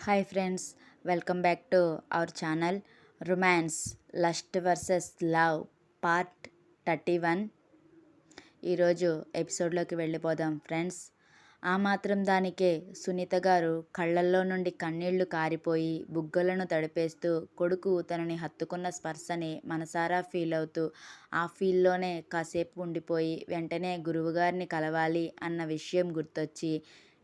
Hi friends, welcome back to our channel romance lust versus love part 31. ఈరోజు ఎపిసోడ్లోకి వెళ్ళిపోదాం friends. ఆ మాత్రం దానికే సునీత గారు కళ్ళల్లో నుండి కన్నీళ్లు కారిపోయి బుగ్గలను తడిపేస్తూ కొడుకు తనని హత్తుకున్న స్పర్శని మనసారా ఫీల్ అవుతూ ఆ ఫీల్లోనే కాసేపు ఉండిపోయి వెంటనే గురువుగారిని కలవాలి అన్న విషయం గుర్తొచ్చి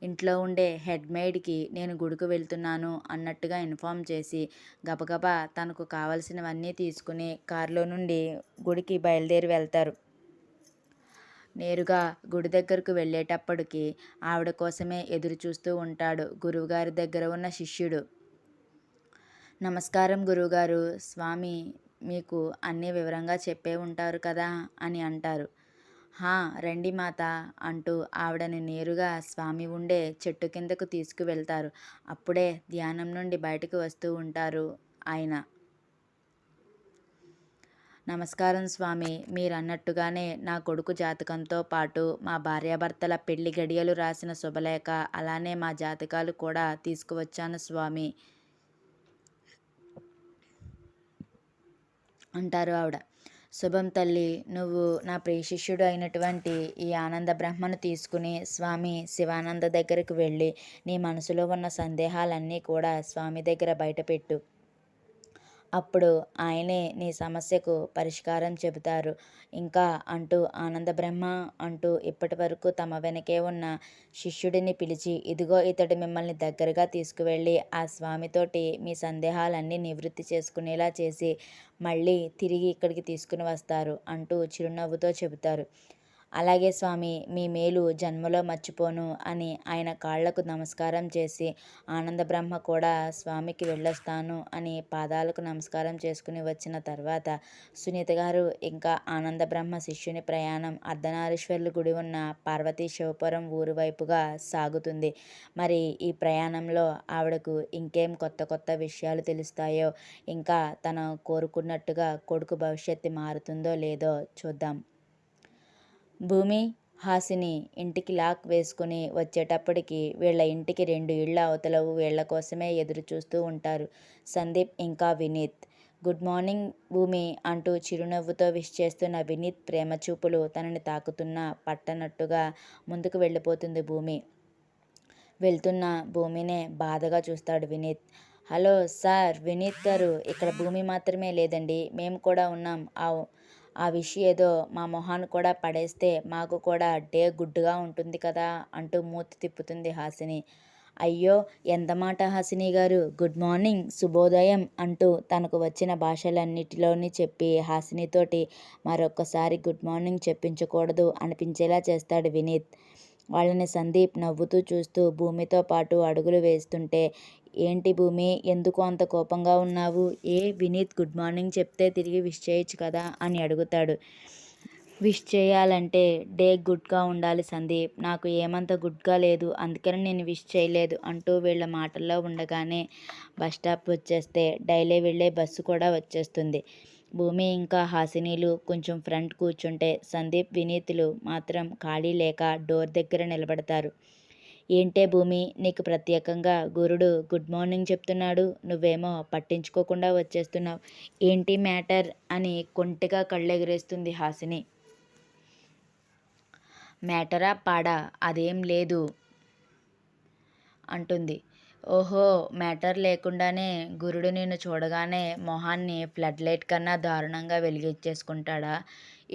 ఇంట్లో ఉండే హెడ్ మెయిడ్కి నేను గుడికి వెళ్తున్నాను అన్నట్టుగా ఇన్ఫామ్ చేసి గబగబా తనకు కావలసినవన్నీ తీసుకుని కారులో నుండి గుడికి బయలుదేరి వెళ్తారు. నేరుగా గుడి దగ్గరకు వెళ్ళేటప్పటికి ఆవిడ కోసమే ఎదురు చూస్తూ ఉంటాడు గురువుగారి దగ్గర ఉన్న శిష్యుడు. నమస్కారం గురువుగారు, స్వామి మీకు అన్నీ వివరంగా చెప్పే ఉంటారు కదా అని అంటారు. హా, రండి మాత అంటూ ఆవిడని నేరుగా స్వామి ఉండే చెట్టు కిందకు తీసుకువెళ్తారు. అప్పుడే ధ్యానం నుండి బయటకు వస్తూ ఉంటారు ఆయన. నమస్కారం స్వామి, మీరన్నట్టుగానే నా కొడుకు జాతకంతో పాటు మా భార్యాభర్తల పెళ్లి గడియలు రాసిన శుభలేఖ, అలానే మా జాతకాలు కూడా తీసుకువచ్చాను స్వామి అంటారు ఆవిడ. శుభం తల్లి, నువ్వు నా ప్రియ శిష్యుడు అయినటువంటి ఈ ఆనంద బ్రహ్మను తీసుకుని స్వామి శివానంద దగ్గరికి వెళ్ళి నీ మనసులో ఉన్న సందేహాలన్నీ కూడా స్వామి దగ్గర బయటపెట్టు. అప్పుడు ఆయనే నీ సమస్యకు పరిష్కారం చెబుతారు. ఇంకా అంటూ ఆనంద బ్రహ్మ అంటూ ఇప్పటి వరకు తమ వెనకే ఉన్న శిష్యుడిని పిలిచి, ఇదిగో ఇతడు మిమ్మల్ని దగ్గరగా తీసుకువెళ్ళి ఆ స్వామితోటి మీ సందేహాలన్నీ నివృత్తి చేసుకునేలా చేసి మళ్ళీ తిరిగి ఇక్కడికి తీసుకుని వస్తారు అంటూ చిరునవ్వుతో చెబుతారు. అలాగే స్వామి, మీ మేలు జన్మలో మర్చిపోను అని ఆయన కాళ్లకు నమస్కారం చేసి ఆనంద బ్రహ్మ కూడా స్వామికి వెళ్ళొస్తాను అని పాదాలకు నమస్కారం చేసుకుని వచ్చిన తర్వాత సునీత గారు ఇంకా ఆనంద బ్రహ్మ శిష్యుని ప్రయాణం అర్ధనారీశ్వర్లు గుడి ఉన్న పార్వతీ శివపురం ఊరు వైపుగా సాగుతుంది. మరి ఈ ప్రయాణంలో ఆవిడకు ఇంకేం కొత్త కొత్త విషయాలు తెలుస్తాయో, ఇంకా తను కోరుకున్నట్టుగా కొడుకు భవిష్యత్తు మారుతుందో లేదో చూద్దాం. భూమి, హాసిని ఇంటికి లాక్ వేసుకుని వచ్చేటప్పటికి వీళ్ళ ఇంటికి 2 ఇళ్ల అవతలవు వీళ్ళ కోసమే ఎదురు చూస్తూ ఉంటారు సందీప్ ఇంకా వినీత్. గుడ్ మార్నింగ్ భూమి అంటూ చిరునవ్వుతో విష్ చేస్తున్న వినీత్ ప్రేమ చూపులు తనని తాకుతున్నా పట్టనట్టుగా ముందుకు వెళ్ళిపోతుంది భూమి. వెళ్తున్న భూమినే బాధగా చూస్తాడు వినీత్. హలో సార్, వినీత్ గారు, ఇక్కడ భూమి మాత్రమే లేదండి, మేము కూడా ఉన్నాం. ఆ విష్ ఏదో మా మొహాన్ని కూడా పడేస్తే మాకు కూడా డే గుడ్డుగా ఉంటుంది కదా అంటూ మూతి తిప్పుతుంది హాసిని. అయ్యో, ఎంత మాట హాసిని గారు, గుడ్ మార్నింగ్, శుభోదయం అంటూ తనకు వచ్చిన భాషలన్నిటిలోని చెప్పి హాసినితోటి మరొక్కసారి గుడ్ మార్నింగ్ చెప్పించకూడదు అనిపించేలా చేస్తాడు వినీత్. వాళ్ళని సందీప్ నవ్వుతూ చూస్తూ భూమితో పాటు అడుగులు వేస్తుంటే, ఏంటి భూమి, ఎందుకు అంత కోపంగా ఉన్నావు? వినీత్ గుడ్ మార్నింగ్ చెప్తే తిరిగి విష్ చేయొచ్చు కదా అని అడుగుతాడు. విష్ చేయాలంటే డే గుడ్గా ఉండాలి సందీప్, నాకు ఏమంత గుడ్గా లేదు, అందుకని నేను విష్ చేయలేదు అంటూ వీళ్ళ మాటల్లో ఉండగానే బస్టాప్ వచ్చేస్తే డైలీ వెళ్ళే బస్సు కూడా వచ్చేస్తుంది. భూమి ఇంకా హాసినీలు కొంచెం ఫ్రంట్ కూర్చుంటే సందీప్ వినీతులు మాత్రం ఖాళీ లేక డోర్ దగ్గర నిలబడతారు. ఏంటే భూమి, నీకు ప్రత్యేకంగా గురుడు గుడ్ మార్నింగ్ చెప్తున్నాడు, నువ్వేమో పట్టించుకోకుండా వచ్చేస్తున్నావు, ఏంటి మ్యాటర్ అని కొంటిగా కళ్ళెగరేస్తుంది హాసిని. మ్యాటరా పాడా, అదేం లేదు అంటుంది. ఓహో, మ్యాటర్ లేకుండానే గురుడు నిన్ను చూడగానే మొహాన్ని ఫ్లడ్ లైట్ కన్నా దారుణంగా వెలిగించేసుకుంటాడా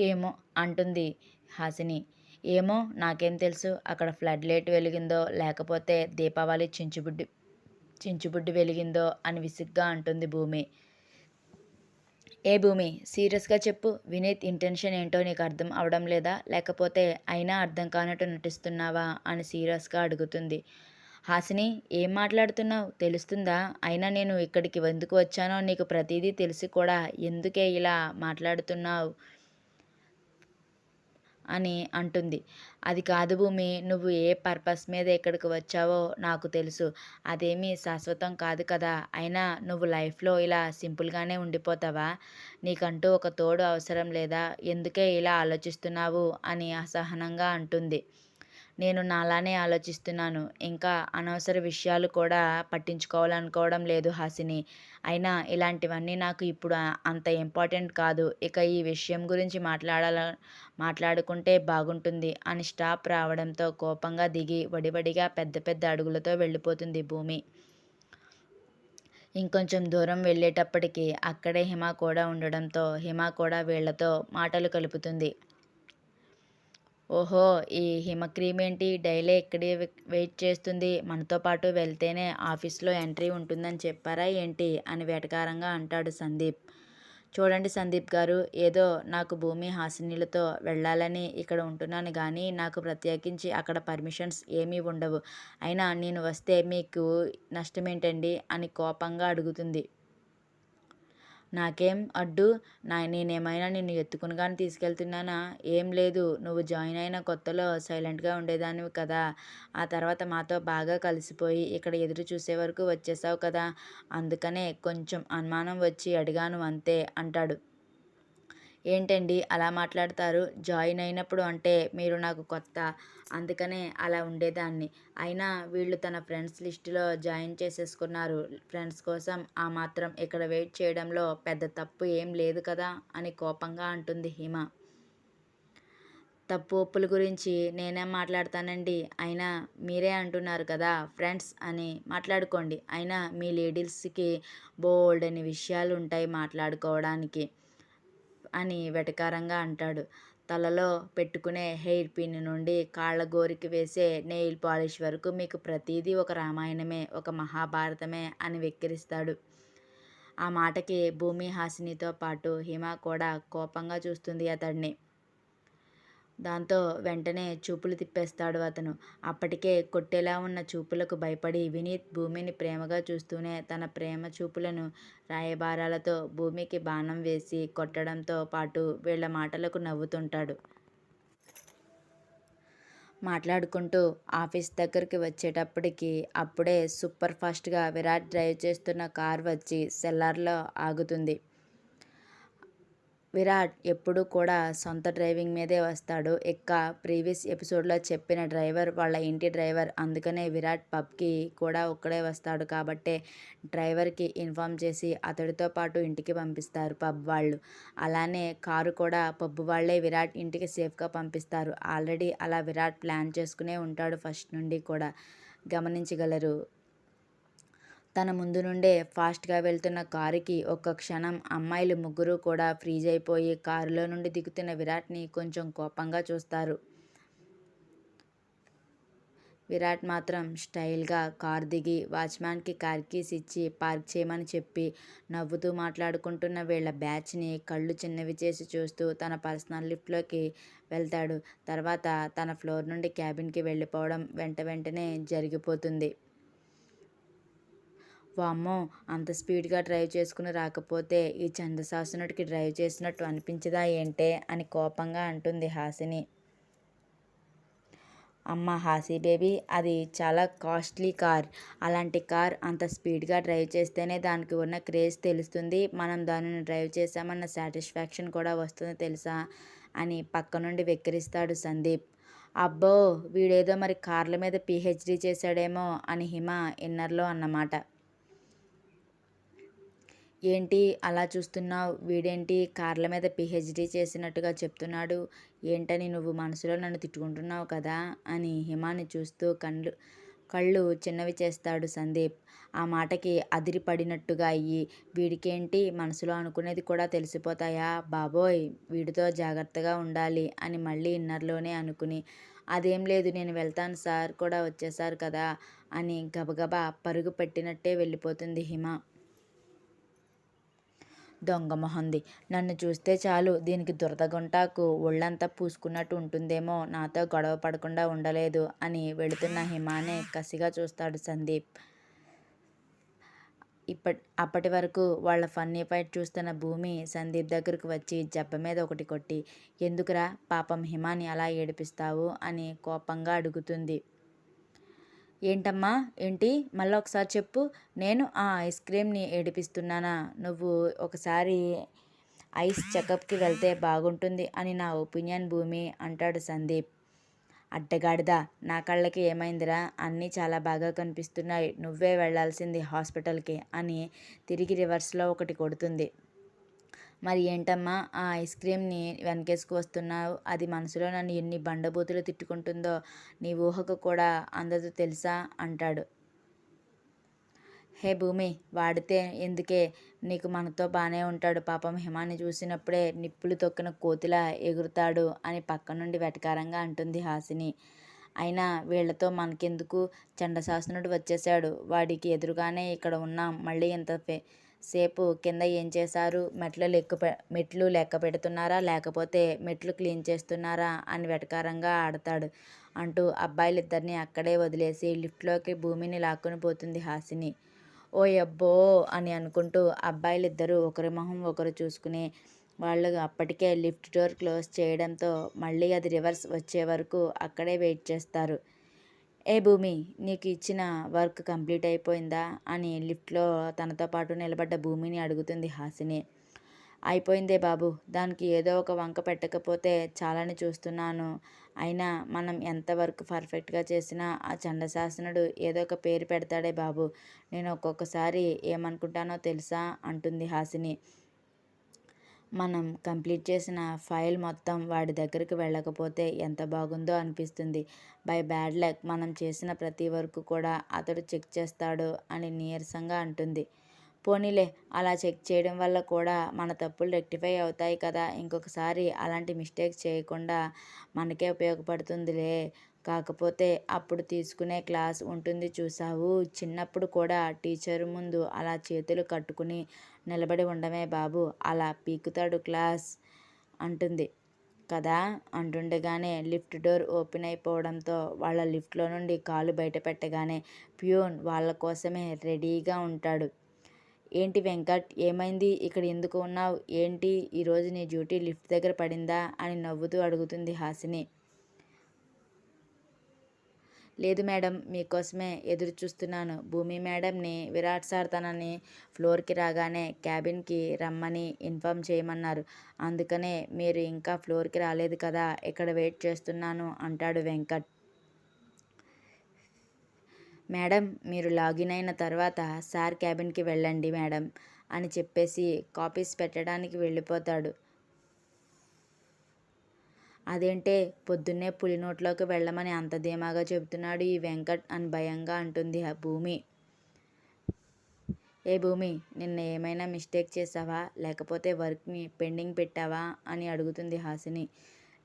ఏమో అంటుంది హాసిని. ఏమో, నాకేం తెలుసు, అక్కడ ఫ్లడ్ లైట్ వెలిగిందో లేకపోతే దీపావళి చించుబుడ్డి వెలిగిందో అని విసుగ్గా అంటుంది భూమి. భూమి, సీరియస్గా చెప్పు, వినీత్ ఇంటెన్షన్ ఏంటో నీకు అర్థం అవడం లేదా, లేకపోతే అయినా అర్థం కానట్టు నటిస్తున్నావా అని సీరియస్గా అడుగుతుంది. హాసిని, ఏం మాట్లాడుతున్నావు, తెలుస్తుందా? అయినా నేను ఇక్కడికి ఎందుకు వచ్చానో నీకు ప్రతిదీ తెలిసి కూడా ఎందుకే ఇలా మాట్లాడుతున్నావు అని అంటుంది. అది కాదు భూమి, నువ్వు ఏ పర్పస్ మీద ఇక్కడికి వచ్చావో నాకు తెలుసు, అదేమీ శాశ్వతం కాదు కదా, అయినా నువ్వు లైఫ్లో ఇలా సింపుల్గానే ఉండిపోతావా? నీకంటూ ఒక తోడు అవసరం లేదా? ఎందుకే ఇలా ఆలోచిస్తున్నావు అని అసహనంగా అంటుంది. నేను నాలానే ఆలోచిస్తున్నాను. ఇంకా అనవసర విషయాలు కూడా పట్టించుకోవాలనుకోవడం లేదు హాసిని. అయినా ఇలాంటివన్నీ నాకు ఇప్పుడు అంత ఇంపార్టెంట్ కాదు. ఇక ఈ విషయం గురించి మాట్లాడుకుంటే బాగుంటుంది అని స్టాప్ రావడంతో కోపంగా దిగి వడివడిగా పెద్ద పెద్ద అడుగులతో వెళ్ళిపోతుంది భూమి. ఇంకొంచెం దూరం వెళ్ళేటప్పటికి అక్కడే హిమ కూడా ఉండడంతో హిమ కూడా వీళ్ళతో మాటలు కలుపుతుంది. ఓహో! ఈ హిమక్రీమేంటి డైలీ ఇక్కడే వెయిట్ చేస్తుంది. మనతో పాటు వెళ్తేనే ఆఫీస్‌లో ఎంట్రీ ఉంటుందని చెప్పారా ఏంటి? అని వెటకారంగా అంటాడు సందీప్. చూడండి సందీప్ గారు, ఏదో నాకు భూమి, హాసినిలతో వెళ్ళాలని ఇక్కడ ఉంటున్నాను గానీ, నాకు ప్రత్యేకించి అక్కడ పర్మిషన్స్ ఏమీ ఉండవు. అయినా నేను వస్తే మీకు నష్టమేంటండి? అని కోపంగా అడుగుతుంది. నాకేం అడ్డు? నేనేమైనా నిన్ను ఎత్తుకుని గాని తీసుకెళ్తున్నానా? ఏం లేదు. నువ్వు జాయిన్ అయిన కొత్తలో సైలెంట్‌గా ఉండేదానివి కదా! ఆ తర్వాత మాతో బాగా కలిసిపోయి ఇక్కడ ఎదురు చూసే వరకు వచ్చేసావు కదా! అందుకనే కొంచెం అనుమానం వచ్చి అడిగాను అంతే అంటాడు. ఏంటండి అలా మాట్లాడతారు? జాయిన్ అయినప్పుడు అంటే మీరు నాకు కొత్త. అందుకనే అలా ఉండేదాన్ని. అయినా వీళ్ళు తన ఫ్రెండ్స్ లిస్టులో జాయిన్ చేసేసుకున్నారు. ఫ్రెండ్స్ కోసం ఆ మాత్రం ఇక్కడ వెయిట్ చేయడంలో పెద్ద తప్పు ఏం లేదు కదా! అని కోపంగా అంటుంది హిమ. తప్పు ఒప్పుల గురించి నేనేం మాట్లాడతానండి. అయినా మీరే అంటున్నారు కదా ఫ్రెండ్స్ అని మాట్లాడుకోండి. అయినా మీ లేడీస్‌కి బోలెడన్ని విషయాలుంటాయి మాట్లాడుకోవడానికి అని వెటకారంగా అంటాడు. తలలో పెట్టుకునే హెయిర్ పిన్ నుండి కాళ్ళ గోరికి వేసే నెయిల్ పాలిష్ వరకు మీకు ప్రతీదీ ఒక రామాయణమే, ఒక మహాభారతమే అని వెక్కిరిస్తాడు. ఆ మాటకి భూమి, హాసినితో పాటు హిమ కూడా కోపంగా చూస్తుంది అతడిని. దాంతో వెంటనే చూపులు తిప్పేస్తాడు అతను. అప్పటికే కొట్టేలా ఉన్న చూపులకు భయపడి వినీత్ భూమిని ప్రేమగా చూస్తూనే తన ప్రేమ చూపులను రాయబారాలతో భూమికి బాణం వేసి కొట్టడంతో పాటు వీళ్ళ మాటలకు నవ్వుతుంటాడు. మాట్లాడుకుంటూ ఆఫీస్ దగ్గరికి వచ్చేటప్పటికి అప్పుడే సూపర్ ఫాస్ట్‌గా విరాట్ డ్రైవ్ చేస్తున్న కార్ వచ్చి సెల్లార్‌లో ఆగుతుంది. విరాట్ ఎప్పుడూ కూడా సొంత డ్రైవింగ్ మీదే వస్తాడు. ప్రీవియస్ ఎపిసోడ్‌లో చెప్పిన డ్రైవర్ వాళ్ళ ఇంటి డ్రైవర్. అందుకనే విరాట్ పబ్‌కి కూడా ఒక్కడే వస్తాడు కాబట్టే డ్రైవర్‌కి ఇన్ఫార్మ్ చేసి అతడితో పాటు ఇంటికి పంపిస్తారు పబ్ వాళ్ళు. అలానే కారు కూడా పబ్ వాళ్ళే విరాట్ ఇంటికి సేఫ్‌గా పంపిస్తారు. ఆల్రెడీ అలా విరాట్ ప్లాన్ చేసుకునే ఉంటాడు ఫస్ట్ నుండి కూడా. గమనించగలరు. తన ముందు నుండే ఫాస్ట్‌గా వెళ్తున్న కారుకి ఒక్క క్షణం అమ్మాయిలు ముగ్గురు కూడా ఫ్రీజ్ అయిపోయి కారులో నుండి దిగుతున్న విరాట్‌ని కొంచెం కోపంగా చూస్తారు. విరాట్ మాత్రం స్టైల్‌గా కారు దిగి వాచ్‌మ్యాన్‌కి కార్ కీస్ ఇచ్చి పార్క్ చేయమని చెప్పి నవ్వుతూ మాట్లాడుకుంటున్న వీళ్ళ బ్యాచ్‌ని కళ్ళు చిన్నవి చేసి చూస్తూ తన పర్సనల్ లిఫ్ట్‌లోకి వెళ్తాడు. తర్వాత తన ఫ్లోర్ నుండి క్యాబిన్‌కి వెళ్ళిపోవడం వెంటనే జరిగిపోతుంది. వామ్మో! అంత స్పీడ్‌గా డ్రైవ్ చేసుకుని రాకపోతే ఈ చంద్రశాసనుడికి డ్రైవ్ చేసినట్టు అనిపించదా ఏంటే? అని కోపంగా అంటుంది హాసిని. అమ్మ హాసీ బేబీ, అది చాలా కాస్ట్లీ కార్. అలాంటి కార్ అంత స్పీడ్‌గా డ్రైవ్ చేస్తేనే దానికి ఉన్న క్రేజ్ తెలుస్తుంది. మనం దానిని డ్రైవ్ చేశామన్న సాటిస్ఫాక్షన్ కూడా వస్తుంది తెలుసా? అని పక్క నుండి వెక్కిరిస్తాడు సందీప్. అబ్బో! వీడేదో మరి కార్ల మీద పీహెచ్‌డీ చేశాడేమో అని హిమ ఇన్నర్‌లో అన్నమాట. ఏంటి అలా చూస్తున్నావ్? వీడేంటి కార్ల మీద పీహెచ్‌డీ చేసినట్టుగా చెప్తున్నాడు? ఏంటని నువ్వు మనసులో నన్ను తిట్టుకుంటున్నావు కదా! అని హిమాని చూస్తూ కళ్ళు చిన్నవి చేస్తాడు సందీప్. ఆ మాటకి అదిరిపడినట్టుగా అయ్యి, వీడికేంటి మనసులో అనుకునేది కూడా తెలిసిపోతాయా? బాబోయ్! వీడితో జాగ్రత్తగా ఉండాలి అని మళ్ళీ ఇన్నర్‌లోనే అనుకుని, అదేం లేదు నేను వెళ్తాను సార్ కూడా వచ్చేశారు కదా! అని గబగబా పరుగు పెట్టినట్టే వెళ్ళిపోతుంది హిమ. దొంగ మొహంది. నన్ను చూస్తే చాలు దీనికి దురద గుంటాకు ఒళ్ళంతా పూసుకున్నట్టు ఉంటుందేమో, నాతో గొడవ పడకుండా ఉండలేదు అని వెళుతున్న హిమానే కసిగా చూస్తాడు సందీప్. అప్పటి వరకు వాళ్ళ ఫన్నీ ఫైట్ చూస్తున్న భూమి సందీప్ దగ్గరకు వచ్చి జబ్బ మీద ఒకటి కొట్టి, ఎందుకురా పాపం హిమాని అలా ఏడిపిస్తావు అని కోపంగా అడుగుతుంది. ఏంటమ్మా? ఏంటి? మళ్ళొకసారి చెప్పు. నేను ఆ ఐస్ క్రీమ్‌ని ఏడిపిస్తున్నానా? నువ్వు ఒకసారి ఐస్ చెకప్‌కి వెళ్తే బాగుంటుంది అని నా ఒపీనియన్ భూమి అంటాడు సందీప్. అడ్డగాడిదా, నా కళ్ళకి ఏమైందిరా, అన్నీ చాలా బాగా కనిపిస్తున్నాయి, నువ్వే వెళ్ళాల్సింది హాస్పిటల్కి అని తిరిగి రివర్స్లో ఒకటి కొడుతుంది. మరి ఏంటమ్మా ఆ ఐస్ క్రీమ్ని వెనకేసుకు వస్తున్నావు, అది మనసులో నన్ను ఎన్ని బండబూతులు తిట్టుకుంటుందో నీ ఊహకు కూడా అందదు తెలుసా అంటాడు. హే భూమి, వాడితే ఎందుకే, నీకు మనతో బానే ఉంటాడు, పాపం హిమాని చూసినప్పుడే నిప్పులు తొక్కిన కోతిలా ఎగురుతాడు అని పక్క నుండి వెటకారంగా అంటుంది హాసిని. అయినా వీళ్లతో మనకెందుకు, చండశాసనుడు వచ్చేశాడు, వాడికి ఎదురుగానే ఇక్కడ ఉన్నాం, మళ్ళీ ఇంత సేపు కింద ఏం చేశారు, మెట్లు లెక్క పెడుతున్నారా లేకపోతే మెట్లు క్లీన్ చేస్తున్నారా అని వెటకారంగా ఆడతాడు అంటూ అబ్బాయిలిద్దరినీ అక్కడే వదిలేసి లిఫ్ట్లోకి భూమిని లాక్కుని పోతుంది హాసిని. ఓయబ్బో అని అనుకుంటూ అబ్బాయిలిద్దరూ ఒకరి మొహం ఒకరు చూసుకుని వాళ్ళు అప్పటికే లిఫ్ట్ డోర్ క్లోజ్ చేయడంతో మళ్ళీ అది రివర్స్ వచ్చే వరకు అక్కడే వెయిట్ చేస్తారు. ఏ భూమి, నీకు ఇచ్చిన వర్క్ కంప్లీట్ అయిపోయిందా అని లిఫ్ట్లో తనతో పాటు నిలబడ్డ భూమిని అడుగుతుంది హాసిని. అయిపోయిందే బాబు, దానికి ఏదో ఒక వంక పెట్టకపోతే చాలని చూస్తున్నాను, అయినా మనం ఎంత వర్క్ పర్ఫెక్ట్గా చేసినా ఆ చండశాసనుడు ఏదో ఒక పేరు పెడతాడే బాబు, నేను ఒక్కొక్కసారి ఏమనుకుంటానో తెలుసా అంటుంది హాసిని. మనం కంప్లీట్ చేసిన ఫైల్ మొత్తం వాడి దగ్గరికి వెళ్ళకపోతే ఎంత బాగుందో అనిపిస్తుంది. బై బ్యాడ్ లక్ మనం చేసిన ప్రతి వర్క్ కూడా అతడు చెక్ చేస్తాడు అని నీరసంగా అంటుంది. పోనీలే, అలా చెక్ చేయడం వల్ల కూడా మన తప్పులు రెక్టిఫై అవుతాయి కదా, ఇంకొకసారి అలాంటి మిస్టేక్స్ చేయకుండా మనకే ఉపయోగపడుతుందిలే. కాకపోతే అప్పుడు తీసుకునే క్లాస్ ఉంటుంది చూసావు, చిన్నప్పుడు కూడా టీచరు ముందు అలా చేతులు కట్టుకుని నిలబడి ఉండమే బాబు, అలా పీకుతాడు క్లాస్ అంటుంది. కదా అంటుండగానే లిఫ్ట్ డోర్ ఓపెన్ అయిపోవడంతో వాళ్ళ లిఫ్ట్లో నుండి కాలు బయట పెట్టగానే ప్యూన్ వాళ్ళ కోసమే రెడీగా ఉంటాడు. ఏంటి వెంకట్, ఏమైంది, ఇక్కడ ఎందుకు ఉన్నావు, ఏంటి ఈరోజు నీ డ్యూటీ లిఫ్ట్ దగ్గర పడిందా అని నవ్వుతూ అడుగుతుంది హాసిని. లేదు మేడం, మీకోసమే ఎదురు చూస్తున్నాను. భూమి మేడంని విరాట్ సార్ తనని ఫ్లోర్కి రాగానే క్యాబిన్కి రమ్మని ఇన్ఫామ్ చేయమన్నారు, అందుకనే మీరు ఇంకా ఫ్లోర్కి రాలేదు కదా, ఇక్కడ వెయిట్ చేస్తున్నాను అంటాడు వెంకట్. మేడం, మీరు లాగిన్ అయిన తర్వాత సార్ క్యాబిన్కి వెళ్ళండి మేడం అని చెప్పేసి కాపీస్ పెట్టడానికి వెళ్ళిపోతాడు. అదేంటే పొద్దున్నే పులి నోట్లోకి వెళ్ళమని అంత ధీమాగా చెబుతున్నాడు ఈ వెంకట్ అని భయంగా అంటుంది భూమి. ఏ భూమి, నిన్న ఏమైనా మిస్టేక్ చేసావా లేకపోతే వర్క్ని పెండింగ్ పెట్టావా అని అడుగుతుంది హాసిని.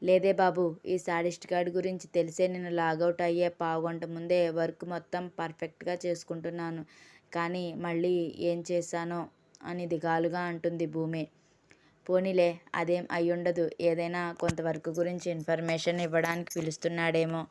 లేదే బాబు, ఈ సాడిస్ట్ గాడి గురించి తెలిసే నేను లాగౌట్ అయ్యే పావుగంట ముందే వర్క్ మొత్తం పర్ఫెక్ట్గా చేసుకుంటున్నాను, కానీ మళ్ళీ ఏం చేశానో అని దిగాలుగా అంటుంది భూమి. పోనీలే, అదేం అయ్యుండదు, ఏదైనా కొంత వర్క్ గురించి ఇన్ఫర్మేషన్ ఇవ్వడానికి పిలుస్తున్నాడేమో,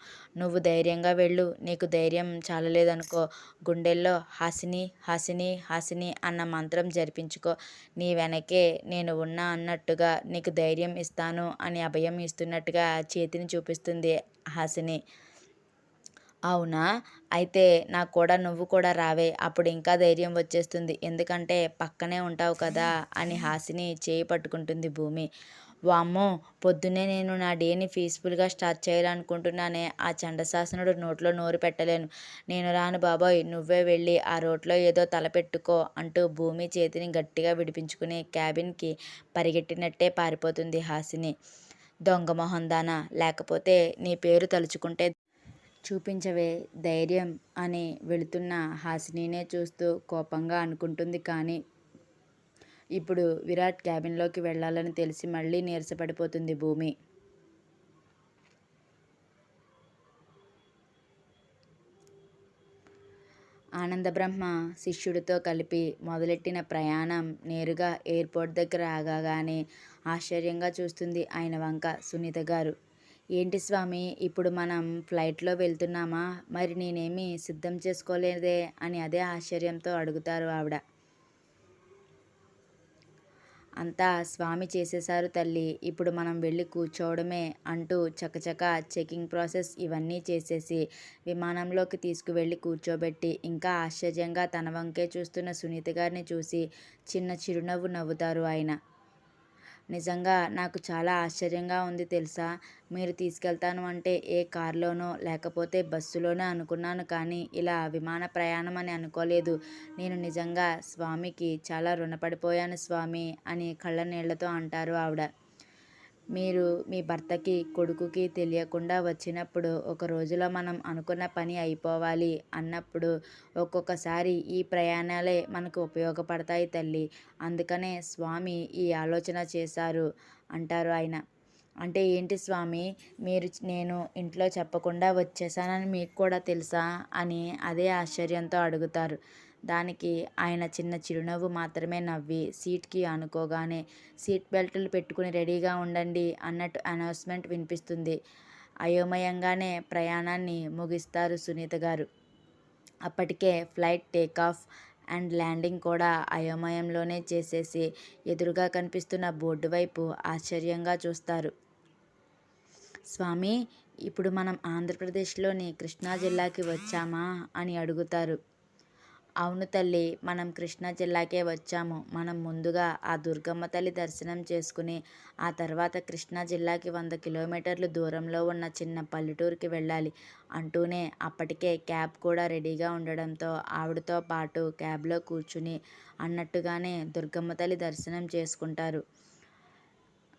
నువ్వు ధైర్యంగా వెళ్ళు, నీకు ధైర్యం చాలలేదనుకో గుండెల్లో హాసిని హాసిని హాసిని అన్న మంత్రం జరిపించుకో, నీ వెనకే నేను ఉన్నా అన్నట్టుగా నీకు ధైర్యం ఇస్తాను అని అభయం ఇస్తున్నట్టుగా చేతిని చూపిస్తుంది హాసిని. అవునా, అయితే నాకు కూడా నువ్వు కూడా రావే, అప్పుడు ఇంకా ధైర్యం వచ్చేస్తుంది, ఎందుకంటే పక్కనే ఉంటావు కదా అని హాసిని చేయి పట్టుకుంటుంది భూమి. వామ్మో, పొద్దున్నే నేను నా డేని పీస్ఫుల్గా స్టార్ట్ చేయాలనుకుంటున్నానే, ఆ చండశాసనుడు నోట్లో నోరు పెట్టలేను, నేను రాను బాబోయ్, నువ్వే వెళ్ళి ఆ రోట్లో ఏదో తలపెట్టుకో అంటూ భూమి చేతిని గట్టిగా విడిపించుకుని క్యాబిన్కి పరిగెట్టినట్టే పారిపోతుంది హాసిని. దొంగ మొహందానా, లేకపోతే నీ పేరు తలుచుకుంటే చూపించవే ధైర్యం అని వెళుతున్న హాసినినే చూస్తూ కోపంగా అనుకుంటుంది. కానీ ఇప్పుడు విరాట్ క్యాబిన్లోకి వెళ్ళాలని తెలిసి మళ్ళీ నీరసపడిపోతుంది భూమి. ఆనందబ్రహ్మ శిష్యుడితో కలిపి మొదలెట్టిన ప్రయాణం నేరుగా ఎయిర్పోర్ట్ దగ్గర ఆగగానే ఆశ్చర్యంగా చూస్తుంది ఆయన వంక సునీత గారు. ఏంటి స్వామి, ఇప్పుడు మనం ఫ్లైట్లో వెళ్తున్నామా, మరి నేనేమీ సిద్ధం చేసుకోలేదే అని అదే ఆశ్చర్యంతో అడుగుతారు ఆవిడ. అంతా స్వామి చేసేశారు తల్లి, ఇప్పుడు మనం వెళ్ళి కూర్చోవడమే అంటూ చకచకా చెకింగ్ ప్రాసెస్ ఇవన్నీ చేసేసి విమానంలోకి తీసుకువెళ్ళి కూర్చోబెట్టి ఇంకా ఆశ్చర్యంగా తన వంకే చూస్తున్న సునీత గారిని చూసి చిన్న చిరునవ్వు నవ్వుతారు ఆయన. నిజంగా నాకు చాలా ఆశ్చర్యంగా ఉంది తెలుసా! మీరు తీసుకెళ్తాను అంటే ఏ కార్‌లోనో, లేకపోతే బస్సులోనో అనుకున్నాను కానీ, ఇలా విమాన ప్రయాణం అని అనుకోలేదు. నేను నిజంగా స్వామికి చాలా రుణపడిపోయాను స్వామి అని కళ్ళనీళ్లతో అంటారు ఆవిడ. మీరు మీ భర్తకి, కొడుకుకి తెలియకుండా వచ్చినప్పుడు, ఒక రోజులో మనం అనుకున్న పని అయిపోవాలి అన్నప్పుడు, ఒక్కొక్కసారి ఈ ప్రయాణాలే మనకు ఉపయోగపడతాయి తల్లి. అందుకనే స్వామి ఈ ఆలోచన చేశారు అంటారు ఆయన. అంటే ఏంటి స్వామి, నేను ఇంట్లో చెప్పకుండా వచ్చేసానని మీకు కూడా తెలుసా అని అదే ఆశ్చర్యంతో అడుగుతారు. దానికి ఆయన చిన్న చిరునవ్వు మాత్రమే నవ్వి సీట్‌కి ఆనుకోగానే సీట్ బెల్టులు పెట్టుకుని రెడీగా ఉండండి అన్నట్టు అనౌన్స్‌మెంట్ వినిపిస్తుంది. అయోమయంగానే ప్రయాణాన్ని ముగిస్తారు సునీత గారు. అప్పటికే ఫ్లైట్ టేకాఫ్ అండ్ ల్యాండింగ్ కూడా అయోమయంలోనే చేసేసి ఎదురుగా కనిపిస్తున్న బోర్డు వైపు ఆశ్చర్యంగా చూస్తారు. స్వామీ, ఇప్పుడు మనం ఆంధ్రప్రదేశ్‌లోని కృష్ణా జిల్లాకి వచ్చామా అని అడుగుతారు. అవును తల్లి, మనం కృష్ణా జిల్లాకే వచ్చాము. మనం ముందుగా ఆ దుర్గమ్మ తల్లి దర్శనం చేసుకుని, ఆ తర్వాత కృష్ణా జిల్లాకి 100 కిలోమీటర్లు దూరంలో ఉన్న చిన్న పల్లెటూరికి వెళ్ళాలి అంటూనే అప్పటికే క్యాబ్ కూడా రెడీగా ఉండడంతో ఆవిడతో పాటు క్యాబ్‌లో కూర్చుని అన్నట్టుగానే దుర్గమ్మ తల్లి దర్శనం చేసుకుంటారు.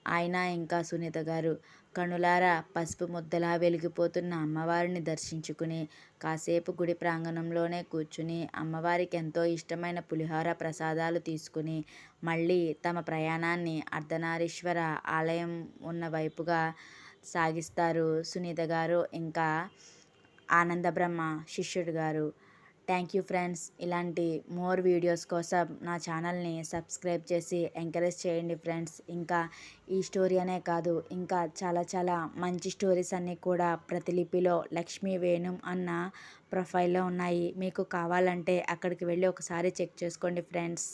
ఆయన ఇంకా సునీత గారు కనులారా పసుపు ముద్దలా వెలిగిపోతున్న అమ్మవారిని దర్శించుకుని కాసేపు గుడి ప్రాంగణంలోనే కూర్చుని అమ్మవారికి ఎంతో ఇష్టమైన పులిహోర ప్రసాదాలు తీసుకుని మళ్ళీ తమ ప్రయాణాన్ని అర్ధనారీశ్వర ఆలయం ఉన్న వైపుగా సాగిస్తారు సునీత గారు ఇంకా ఆనందబ్రహ్మ శిష్యుడు గారు. Thank you friends. ఇలాంటి మోర్ వీడియోస్ కోసం నా ఛానల్ని సబ్స్క్రైబ్ చేసి ఎంకరేజ్ చేయండి ఫ్రెండ్స్. ఇంకా ఈ స్టోరీ అనే కాదు, ఇంకా చాలా చాలా మంచి స్టోరీస్ అన్నీ కూడా ప్రతిలిపిలో లక్ష్మీ వేణుం అన్న ప్రొఫైల్లో ఉన్నాయి. మీకు కావాలంటే అక్కడికి వెళ్ళి ఒకసారి చెక్ చేసుకోండి ఫ్రెండ్స్.